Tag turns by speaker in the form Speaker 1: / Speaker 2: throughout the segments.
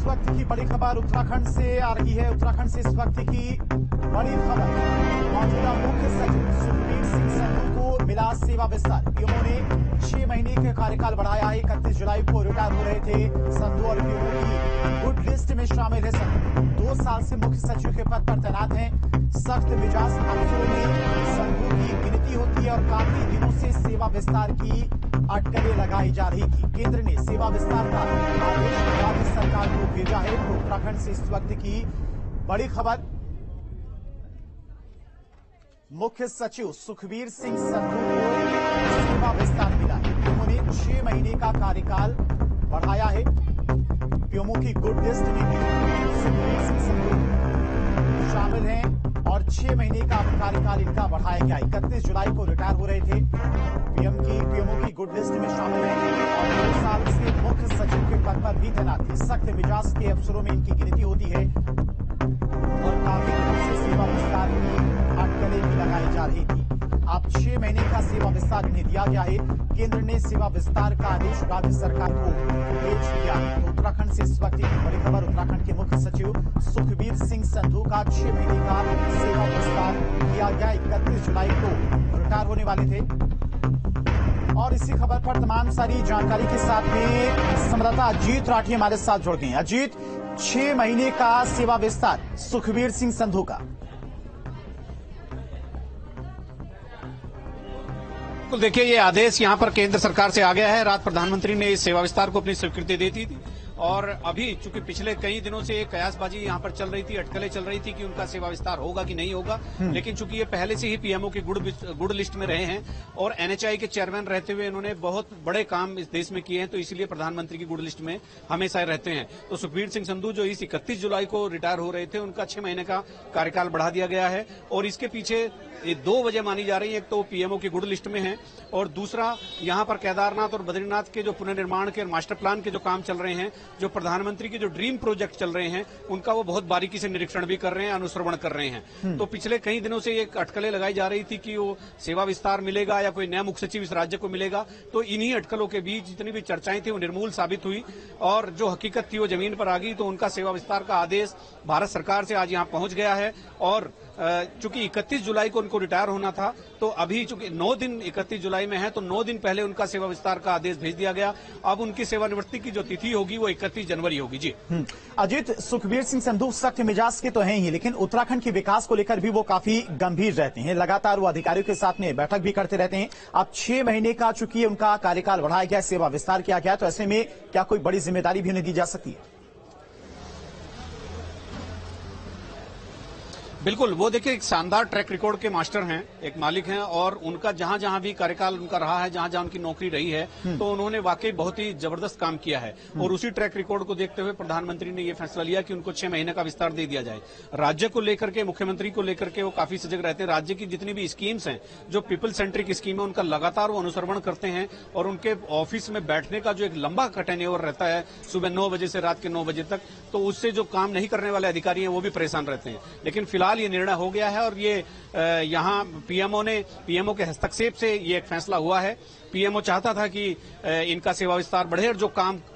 Speaker 1: वक्त की बड़ी खबर उत्तराखंड से आ रही है। उत्तराखंड से इस वक्त की बड़ी खबर, मौजूदा मुख्य सचिव सुखबीर सिंह संधू को मिला सेवा विस्तार। पीएमओ ने 6 महीने के कार्यकाल बढ़ाया है। 31 जुलाई को रिटायर हो रहे थे संधू और पीएमओ की गुड लिस्ट में शामिल है संधू। 2 साल से मुख्य सचिव के पद पर तैनात हैं। सख्त मिजाज अफसरों में संधू की गिनती होती है और काफी दिनों से सेवा विस्तार की अटकलें लगाई जा रही थी। केंद्र ने सेवा विस्तार का आदेश राज्य सरकार को भेजा है। तो उत्तराखंड से इस वक्त की बड़ी खबर, मुख्य सचिव सुखबीर सिंह संधू को सेवा विस्तार मिला है। उन्होंने 6 महीने का कार्यकाल बढ़ाया है। पीएमओ की गुड लिस्ट में भी सुखबीर सिंह संधू शामिल हैं और 6 महीने का कार्यकाल इनका बढ़ाया गया। 31 जुलाई को रिटायर हो रहे थे। पीएमओ की गुड लिस्ट में शामिल हैं और 2 साल से मुख्य सचिव के पद पर भी तैनात थे। सख्त मिजाज के अफसरों में इनकी गिनती होती है और काफी दिनों से सेवा विस्तार की अटकलें भी लगाई जा रही थी। अब 6 महीने का सेवा विस्तार इन्हें दिया गया है। केंद्र ने सेवा विस्तार का आदेश राज्य सरकार को भेज दिया है। तो उत्तराखंड से इस वक्त की बड़ी खबर, उत्तराखंड के मुख्य सचिव सुखबीर सिंह संधू का 6 महीने का सेवा विस्तार किया गया। 31 जुलाई को रिटायर होने वाले थे। और इसी खबर पर तमाम सारी जानकारी के साथ में संवाददाता अजीत राठी हमारे साथ जुड़ गए हैं। अजीत, 6 महीने का सेवा विस्तार सुखबीर सिंह संधू का।
Speaker 2: देखिए, ये आदेश यहां पर केंद्र सरकार से आ गया है। रात प्रधानमंत्री ने इस सेवा विस्तार को अपनी स्वीकृति दे दी थी और अभी चूंकि पिछले कई दिनों से एक कयासबाजी यहां पर चल रही थी, अटकलें चल रही थी कि उनका सेवा विस्तार होगा कि नहीं होगा। लेकिन चूंकि ये पहले से ही पीएमओ की गुड लिस्ट में रहे हैं और एनएचआई के चेयरमैन रहते हुए इन्होंने बहुत बड़े काम इस देश में किए हैं, तो इसलिए प्रधानमंत्री की गुड लिस्ट में हमेशा रहते हैं। तो सुखबीर सिंह संधू जो इस 31 जुलाई को रिटायर हो रहे थे, उनका 6 महीने का कार्यकाल बढ़ा दिया गया है। और इसके पीछे 2 वजह मानी जा रही है। एक तो पीएमओ की गुड लिस्ट में है और दूसरा यहां पर केदारनाथ और बद्रीनाथ के जो पुनर्निर्माण के मास्टर प्लान के जो काम चल रहे हैं, जो प्रधानमंत्री के जो ड्रीम प्रोजेक्ट चल रहे हैं, उनका वो बहुत बारीकी से निरीक्षण भी कर रहे हैं, अनुश्रवण कर रहे हैं। तो पिछले कई दिनों से एक अटकलें लगाई जा रही थी कि वो सेवा विस्तार मिलेगा या कोई नया मुख्य सचिव इस राज्य को मिलेगा। तो इन्हीं अटकलों के बीच जितनी भी चर्चाएं थी वो निर्मूल साबित हुई और जो हकीकत थी वो जमीन पर आ गई। तो उनका सेवा विस्तार का आदेश भारत सरकार से आज यहां पहुंच गया है। और चूंकि 31 जुलाई को उनको रिटायर होना था, तो अभी चूंकि 9 दिन 31 जुलाई में है, तो 9 दिन पहले उनका सेवा विस्तार का आदेश भेज दिया गया। अब उनकी सेवानिवृत्ति की जो तिथि होगी वो 31 जनवरी होगी। जी
Speaker 1: अजीत, सुखबीर सिंह संधू सख्त मिजाज के तो हैं ही, लेकिन उत्तराखंड के विकास को लेकर भी वो काफी गंभीर रहते हैं। लगातार वो अधिकारियों के साथ में बैठक भी करते रहते हैं। अब 6 महीने का चूंकि उनका कार्यकाल बढ़ाया गया, सेवा विस्तार किया गया, तो ऐसे में क्या कोई बड़ी जिम्मेदारी भी उन्हें दी जा सकती है?
Speaker 2: बिल्कुल, वो देखिए एक शानदार ट्रैक रिकॉर्ड के मास्टर हैं, एक मालिक हैं और उनका जहां जहां भी कार्यकाल उनका रहा है, जहां जहां उनकी नौकरी रही है, तो उन्होंने वाकई बहुत ही जबरदस्त काम किया है। और उसी ट्रैक रिकॉर्ड को देखते हुए प्रधानमंत्री ने यह फैसला लिया कि उनको 6 महीने का विस्तार दे दिया जाए। राज्य को लेकर के, मुख्यमंत्री को लेकर के वो काफी सजग रहते हैं। राज्य की जितनी भी स्कीम्स हैं, जो पीपल सेंट्रिक स्कीम है, उनका लगातार वो अनुसरण करते हैं और उनके ऑफिस में बैठने का जो एक लंबा टेन्योर रहता है, सुबह 9 बजे से रात के 9 बजे तक, तो उससे जो काम नहीं करने वाले अधिकारी हैं वो भी परेशान रहते हैं। लेकिन फिलहाल ये निर्णय हो गया है और ये यहाँ पीएमओ के हस्तक्षेप से ये एक फैसला हुआ है। पीएमओ चाहता था कि इनका सेवा विस्तार बढ़े और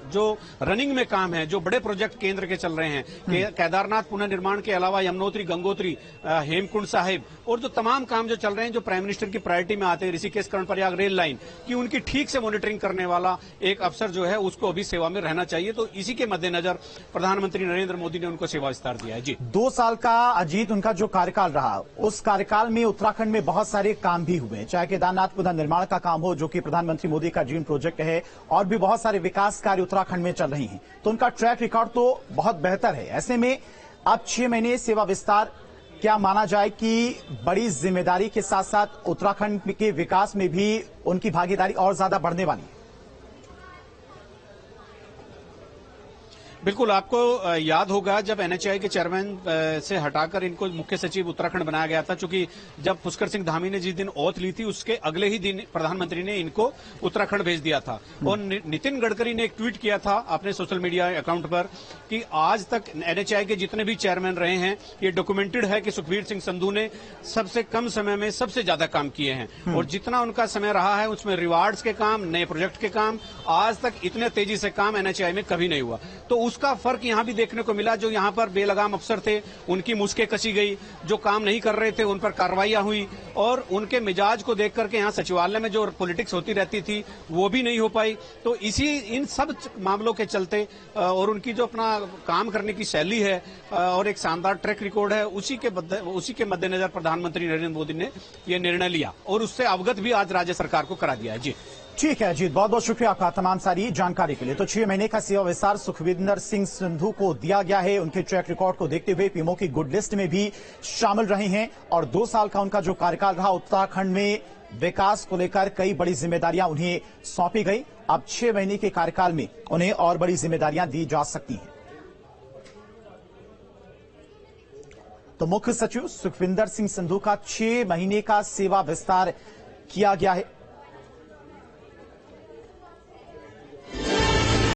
Speaker 2: जो रनिंग में काम है, जो बड़े प्रोजेक्ट केंद्र के चल रहे हैं, केदारनाथ पुनर्निर्माण के अलावा यमुनोत्री, गंगोत्री, हेमकुंड साहिब और जो तमाम काम जो चल रहे हैं, जो प्राइम मिनिस्टर की प्रायोरिटी में आते हैं, ऋषिकेश कर्णप्रयाग रेल लाइन की, उनकी ठीक से मॉनिटरिंग करने वाला एक अफसर जो है उसको अभी सेवा में रहना चाहिए। तो इसी के मद्देनजर प्रधानमंत्री नरेंद्र मोदी ने उनको सेवा विस्तार दिया है। जी,
Speaker 1: 2 साल का अजीत उनका जो कार्यकाल रहा, उस कार्यकाल में उत्तराखंड में बहुत सारे काम भी हुए, चाहे केदारनाथ पुनर्निर्माण का काम हो जो कि प्रधानमंत्री मोदी का ड्रीम प्रोजेक्ट है, और भी बहुत सारे विकास कार्य उत्तराखंड में चल रही हैं। तो उनका ट्रैक रिकॉर्ड तो बहुत बेहतर है। ऐसे में अब 6 महीने सेवा विस्तार, क्या माना जाए कि बड़ी जिम्मेदारी के साथ साथ उत्तराखंड के विकास में भी उनकी भागीदारी और ज्यादा बढ़ने वाली है?
Speaker 2: बिल्कुल, आपको याद होगा जब एनएचआई के चेयरमैन से हटाकर इनको मुख्य सचिव उत्तराखंड बनाया गया था, क्योंकि जब पुष्कर सिंह धामी ने जिस दिन ओथ ली थी उसके अगले ही दिन प्रधानमंत्री ने इनको उत्तराखंड भेज दिया था। और नितिन गडकरी ने एक ट्वीट किया था अपने सोशल मीडिया अकाउंट पर कि आज तक एनएचआई के जितने भी चेयरमैन रहे हैं, ये डॉक्यूमेंटेड है कि सुखबीर सिंह संधू ने सबसे कम समय में सबसे ज्यादा काम किए हैं और जितना उनका समय रहा है उसमें रिवार्ड्स के काम, नए प्रोजेक्ट के काम, आज तक इतने तेजी से काम एनएचआई में कभी नहीं हुआ। तो उसका फर्क यहां भी देखने को मिला। जो यहां पर बेलगाम अफसर थे उनकी मुश्कें कसी गई, जो काम नहीं कर रहे थे उन पर कार्रवाइयां हुई, और उनके मिजाज को देख करके यहां सचिवालय में जो पॉलिटिक्स होती रहती थी वो भी नहीं हो पाई। तो इन सब मामलों के चलते और उनकी जो अपना काम करने की शैली है और एक शानदार ट्रैक रिकॉर्ड है, उसी के मद्देनजर प्रधानमंत्री नरेंद्र मोदी ने यह निर्णय लिया और उससे अवगत भी आज राज्य सरकार को करा दिया है। जी
Speaker 1: ठीक है अजीत, बहुत बहुत शुक्रिया आपका तमाम सारी जानकारी के लिए। तो 6 महीने का सेवा विस्तार सुखविंदर सिंह संधू को दिया गया है। उनके ट्रैक रिकॉर्ड को देखते हुए पीएमओ की गुड लिस्ट में भी शामिल रहे हैं और 2 साल का उनका जो कार्यकाल रहा, उत्तराखंड में विकास को लेकर कई बड़ी जिम्मेदारियां उन्हें सौंपी गई। अब 6 महीने के कार्यकाल में उन्हें और बड़ी जिम्मेदारियां दी जा सकती हैं। तो मुख्य सचिव सुखविंदर सिंह संधू का 6 महीने का सेवा विस्तार किया गया है।